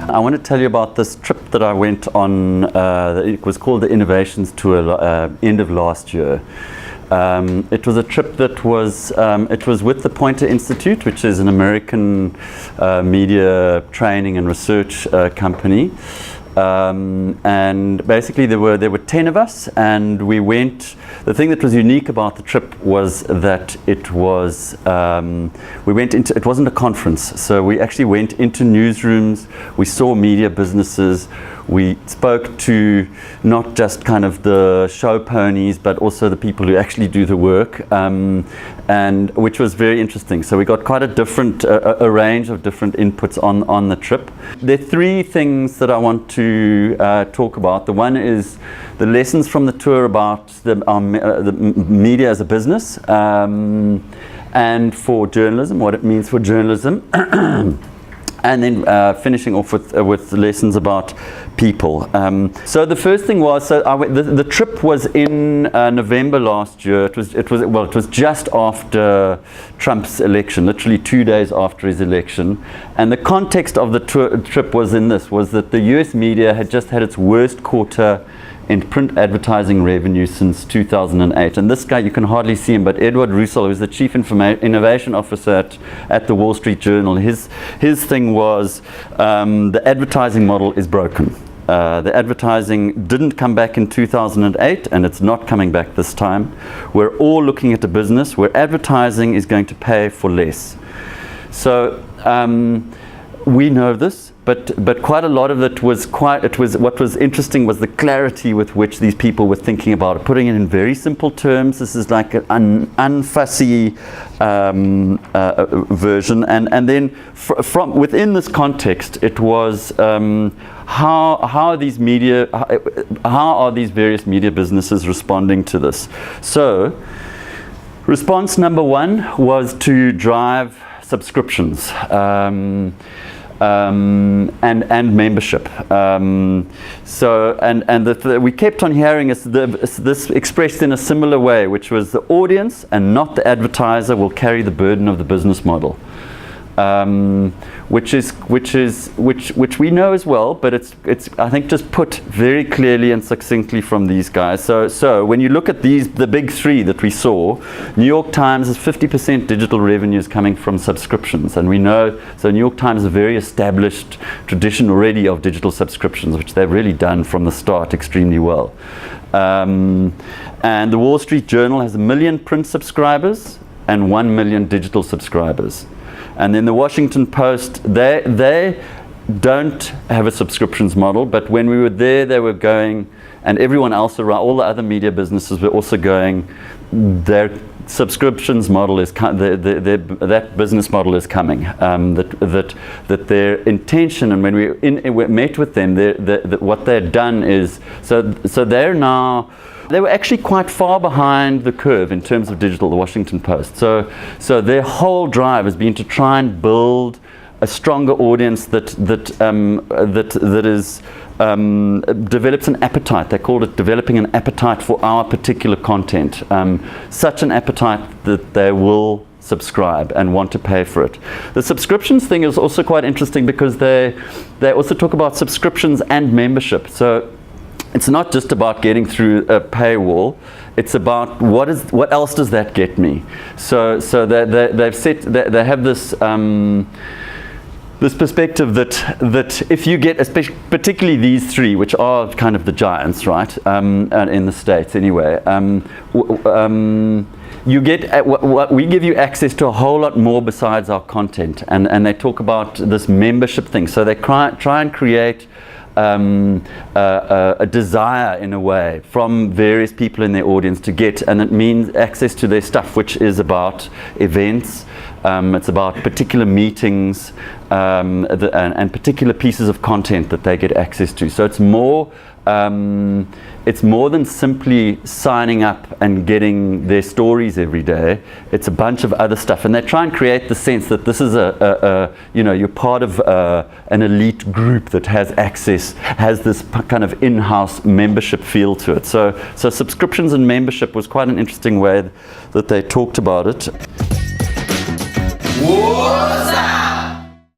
I want to tell you about this trip that I went on. It was called the Innovations Tour, end of last year. It was a trip that was, it was with the Poynter Institute, which is an American media training and research company. And basically there were 10 of us, and we went. The thing that was unique about the trip was that it was it wasn't a conference, so we actually went into newsrooms, we saw media businesses, we spoke to not just kind of the show ponies but also the people who actually do the work, and which was very interesting. So we got quite a range of different inputs on the trip. There are three things that I want to talk about. The one is the lessons from the tour about the media as a business, and for journalism, what it means for journalism. And then finishing off with lessons about people. So the first thing was, the trip was in November last year. It was just after Trump's election, literally 2 days after his election. And the context of the trip was that the US media had just had its worst quarter in print advertising revenue since 2008. And this guy, you can hardly see him, but Edward Russell, who's the Chief Innovation Officer at the Wall Street Journal, his thing was the advertising model is broken. The advertising didn't come back in 2008, and it's not coming back this time. We're all looking at a business where advertising is going to pay for less. So we know this. But quite a lot of it was what was interesting was the clarity with which these people were thinking about it, putting it in very simple terms. This is like an unfussy version, and then from within this context, it was how are these various media businesses responding to this? So, response number one was to drive subscriptions. And membership. We kept on hearing this expressed in a similar way, which was the audience and not the advertiser will carry the burden of the business model. Which we know as well, but it's I think just put very clearly and succinctly from these guys. So when you look at the big three that we saw, New York Times is 50% digital revenues coming from subscriptions, and we know. So New York Times is a very established tradition already of digital subscriptions, which they've really done from the start extremely well. And the Wall Street Journal has 1 million print subscribers and 1 million digital subscribers. And then the Washington Post, they don't have a subscriptions model, but when we were there, they were going, and everyone else around, all the other media businesses were also going, their subscriptions model is, that business model is coming. That their intention, and when we met with them, what they've done is, so they're now, they were actually quite far behind the curve in terms of digital, the Washington Post. So their whole drive has been to try and build a stronger audience that develops an appetite. They called it developing an appetite for our particular content. Such an appetite that they will subscribe and want to pay for it. The subscriptions thing is also quite interesting because they also talk about subscriptions and membership. So it's not just about getting through a paywall. It's about what else does that get me? So they've set, they have this this perspective that if you get, especially particularly these three, which are kind of the giants, right, in the States anyway, you get we give you access to a whole lot more besides our content, and they talk about this membership thing. So they try and create a desire in a way from various people in their audience to get, and it means access to their stuff, which is about events, it's about particular meetings, and particular pieces of content that they get access to. So it's more than simply signing up and getting their stories every day. It's a bunch of other stuff, and they try and create the sense that this is you're part of an elite group that has access, has this kind of in-house membership feel to it. So subscriptions and membership was quite an interesting way that they talked about it. What's